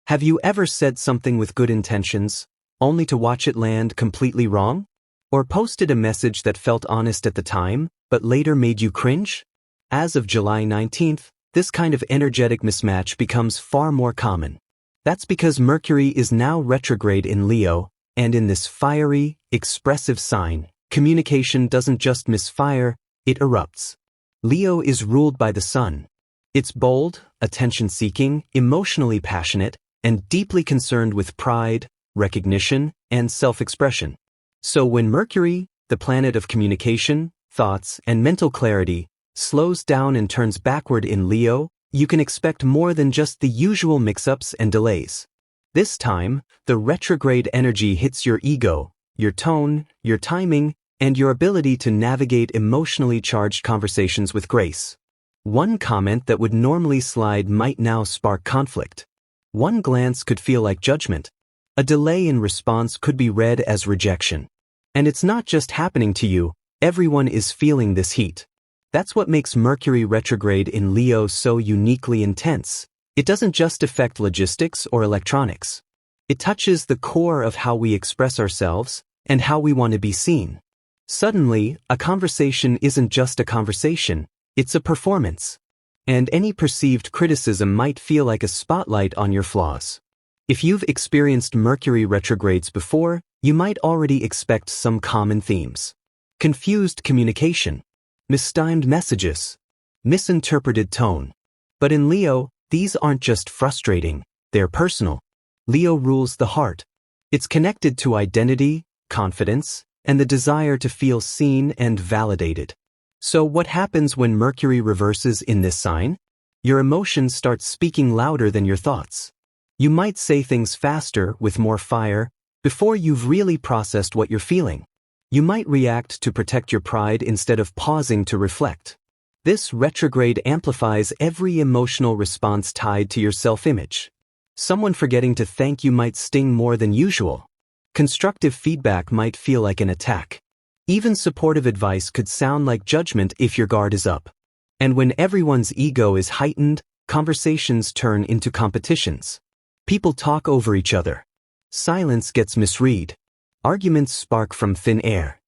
Have you ever said something with good intentions, only to watch it land completely wrong? Or posted a message that felt honest at the time, but later made you cringe? As of July 19th, this kind of energetic mismatch becomes far more common. That's because Mercury is now retrograde in Leo, and in this fiery, expressive sign, communication doesn't just misfire, it erupts. Leo is ruled by the Sun. It's bold, attention-seeking, emotionally passionate, and deeply concerned with pride, recognition, and self-expression. So when Mercury, the planet of communication, thoughts, and mental clarity, slows down and turns backward in Leo, you can expect more than just the usual mix-ups and delays. This time, the retrograde energy hits your ego, your tone, your timing, and your ability to navigate emotionally charged conversations with grace. One comment that would normally slide might now spark conflict. One glance could feel like judgment. A delay in response could be read as rejection. And it's not just happening to you, everyone is feeling this heat. That's what makes Mercury retrograde in Leo so uniquely intense. It doesn't just affect logistics or electronics. It touches the core of how we express ourselves and how we want to be seen. Suddenly, a conversation isn't just a conversation, it's a performance. And any perceived criticism might feel like a spotlight on your flaws. If you've experienced Mercury retrogrades before, you might already expect some common themes. Confused communication, mistimed messages, misinterpreted tone. But in Leo, these aren't just frustrating, they're personal. Leo rules the heart. It's connected to identity, confidence, and the desire to feel seen and validated. So what happens when Mercury reverses in this sign? Your emotions start speaking louder than your thoughts. You might say things faster, with more fire, before you've really processed what you're feeling. You might react to protect your pride instead of pausing to reflect. This retrograde amplifies every emotional response tied to your self-image. Someone forgetting to thank you might sting more than usual. Constructive feedback might feel like an attack. Even supportive advice could sound like judgment if your guard is up. And when everyone's ego is heightened, conversations turn into competitions. People talk over each other. Silence gets misread. Arguments spark from thin air.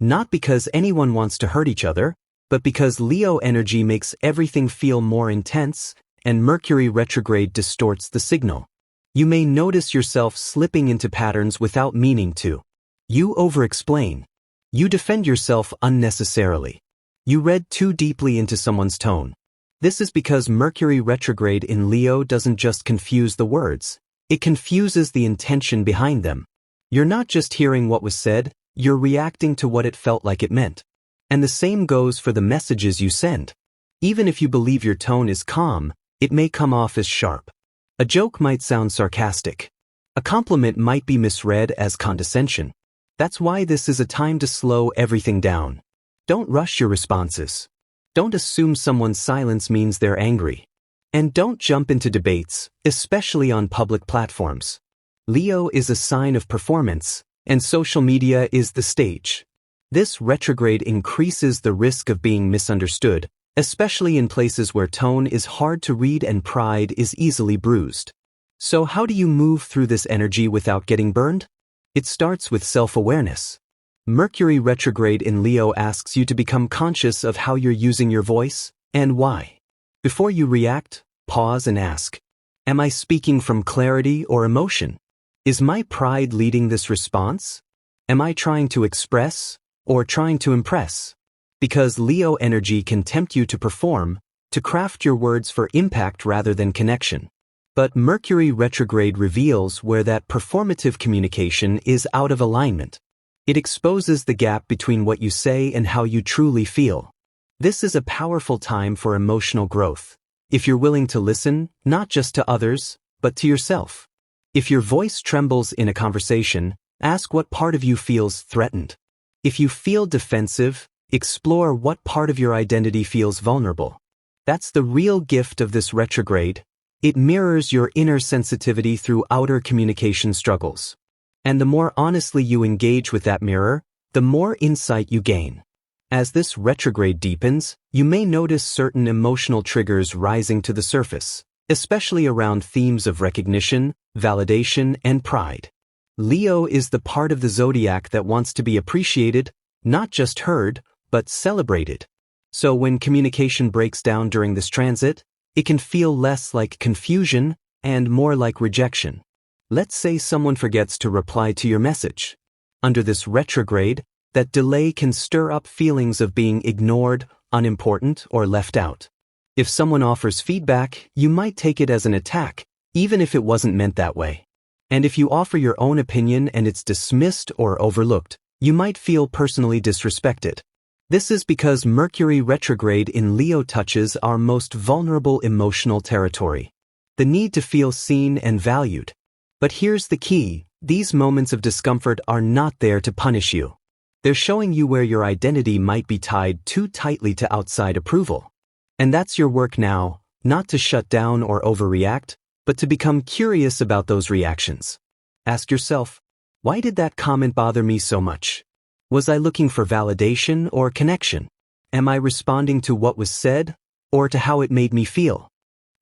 Not because anyone wants to hurt each other, but because Leo energy makes everything feel more intense, and Mercury retrograde distorts the signal. You may notice yourself slipping into patterns without meaning to. You over-explain. You defend yourself unnecessarily. You read too deeply into someone's tone. This is because Mercury retrograde in Leo doesn't just confuse the words, it confuses the intention behind them. You're not just hearing what was said, you're reacting to what it felt like it meant. And the same goes for the messages you send. Even if you believe your tone is calm, it may come off as sharp. A joke might sound sarcastic. A compliment might be misread as condescension. That's why this is a time to slow everything down. Don't rush your responses. Don't assume someone's silence means they're angry. And don't jump into debates, especially on public platforms. Leo is a sign of performance, and social media is the stage. This retrograde increases the risk of being misunderstood, especially in places where tone is hard to read and pride is easily bruised. So how do you move through this energy without getting burned? It starts with self-awareness. Mercury retrograde in Leo asks you to become conscious of how you're using your voice, and why. Before you react, pause and ask, am I speaking from clarity or emotion? Is my pride leading this response? Am I trying to express, or trying to impress? Because Leo energy can tempt you to perform, to craft your words for impact rather than connection. But Mercury retrograde reveals where that performative communication is out of alignment. It exposes the gap between what you say and how you truly feel. This is a powerful time for emotional growth. If you're willing to listen, not just to others, but to yourself. If your voice trembles in a conversation, ask what part of you feels threatened. If you feel defensive, explore what part of your identity feels vulnerable. That's the real gift of this retrograde. It mirrors your inner sensitivity through outer communication struggles. And the more honestly you engage with that mirror, the more insight you gain. As this retrograde deepens, you may notice certain emotional triggers rising to the surface, especially around themes of recognition, validation, and pride. Leo is the part of the zodiac that wants to be appreciated, not just heard, but celebrated. So when communication breaks down during this transit, it can feel less like confusion and more like rejection. Let's say someone forgets to reply to your message. Under this retrograde, that delay can stir up feelings of being ignored, unimportant, or left out. If someone offers feedback, you might take it as an attack, even if it wasn't meant that way. And if you offer your own opinion and it's dismissed or overlooked, you might feel personally disrespected. This is because Mercury retrograde in Leo touches our most vulnerable emotional territory, the need to feel seen and valued. But here's the key: these moments of discomfort are not there to punish you. They're showing you where your identity might be tied too tightly to outside approval. And that's your work now, not to shut down or overreact, but to become curious about those reactions. Ask yourself, why did that comment bother me so much? Was I looking for validation or connection? Am I responding to what was said or to how it made me feel?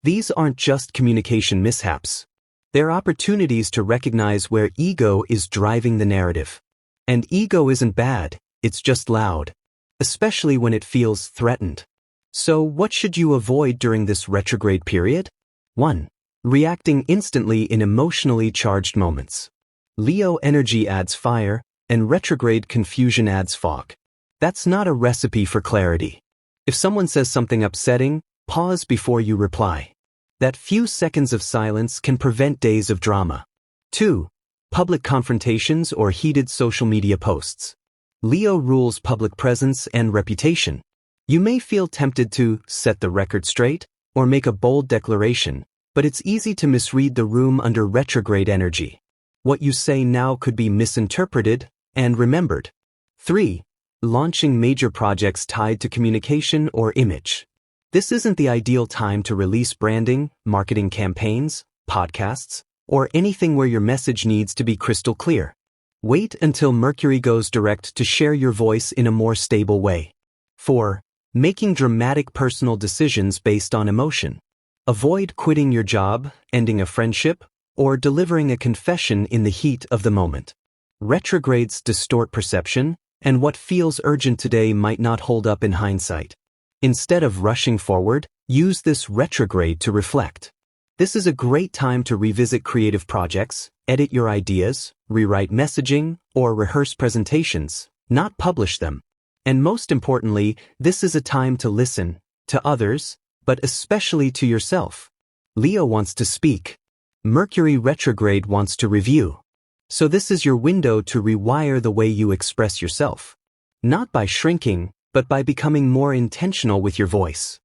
These aren't just communication mishaps. They're opportunities to recognize where ego is driving the narrative. And ego isn't bad, it's just loud, especially when it feels threatened. So what should you avoid during this retrograde period? 1. Reacting instantly in emotionally charged moments. Leo energy adds fire, and retrograde confusion adds fog. That's not a recipe for clarity. If someone says something upsetting, pause before you reply. That few seconds of silence can prevent days of drama. 2. Public confrontations or heated social media posts. Leo rules public presence and reputation. You may feel tempted to set the record straight or make a bold declaration, but it's easy to misread the room under retrograde energy. What you say now could be misinterpreted and remembered. 3. Launching major projects tied to communication or image. This isn't the ideal time to release branding, marketing campaigns, podcasts, or anything where your message needs to be crystal clear. Wait until Mercury goes direct to share your voice in a more stable way. 4. Making dramatic personal decisions based on emotion. Avoid quitting your job, ending a friendship, or delivering a confession in the heat of the moment. Retrogrades distort perception, and what feels urgent today might not hold up in hindsight. Instead of rushing forward, use this retrograde to reflect. This is a great time to revisit creative projects, edit your ideas, rewrite messaging, or rehearse presentations, not publish them. And most importantly, this is a time to listen to others, but especially to yourself. Leo wants to speak. Mercury retrograde wants to review. So this is your window to rewire the way you express yourself. Not by shrinking, but by becoming more intentional with your voice.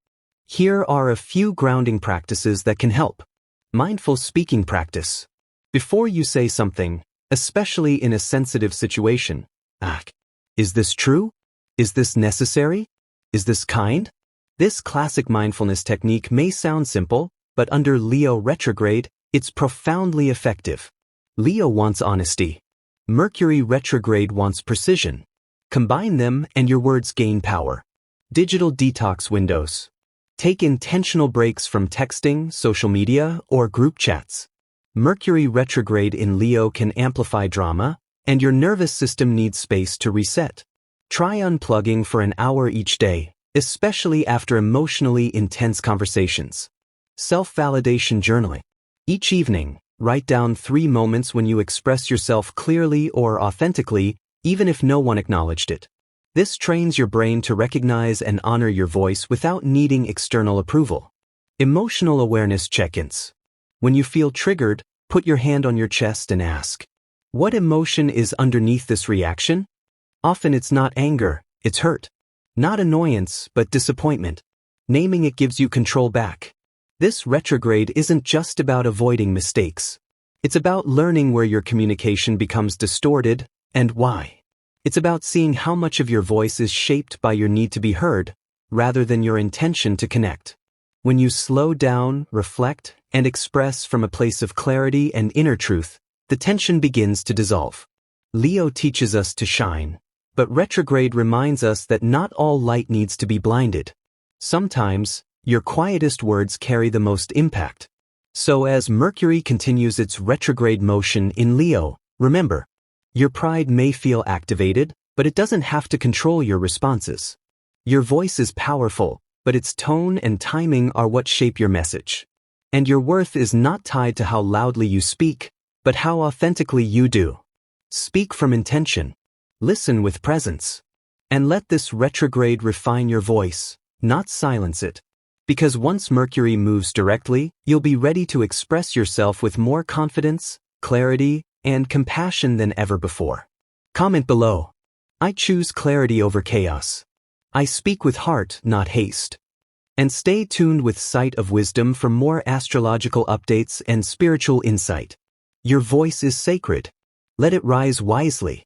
Here are a few grounding practices that can help. Mindful speaking practice. Before you say something, especially in a sensitive situation, ask, is this true? Is this necessary? Is this kind? This classic mindfulness technique may sound simple, but under Leo retrograde, it's profoundly effective. Leo wants honesty. Mercury retrograde wants precision. Combine them and your words gain power. Digital detox windows. Take intentional breaks from texting, social media, or group chats. Mercury retrograde in Leo can amplify drama, and your nervous system needs space to reset. Try unplugging for an hour each day, especially after emotionally intense conversations. Self-validation journaling. Each evening, write down 3 moments when you express yourself clearly or authentically, even if no one acknowledged it. This trains your brain to recognize and honor your voice without needing external approval. Emotional awareness check-ins. When you feel triggered, put your hand on your chest and ask, what emotion is underneath this reaction? Often it's not anger, it's hurt. Not annoyance, but disappointment. Naming it gives you control back. This retrograde isn't just about avoiding mistakes. It's about learning where your communication becomes distorted and why. It's about seeing how much of your voice is shaped by your need to be heard, rather than your intention to connect. When you slow down, reflect, and express from a place of clarity and inner truth, the tension begins to dissolve. Leo teaches us to shine, but retrograde reminds us that not all light needs to be blinded. Sometimes, your quietest words carry the most impact. So as Mercury continues its retrograde motion in Leo, remember, your pride may feel activated, but it doesn't have to control your responses. Your voice is powerful, but its tone and timing are what shape your message. And your worth is not tied to how loudly you speak, but how authentically you do. Speak from intention. Listen with presence. And let this retrograde refine your voice, not silence it. Because once Mercury moves directly, you'll be ready to express yourself with more confidence, clarity, and compassion than ever before. Comment below. I choose clarity over chaos. I speak with heart, not haste. And stay tuned with Sight of Wisdom for more astrological updates and spiritual insight. Your voice is sacred. Let it rise wisely.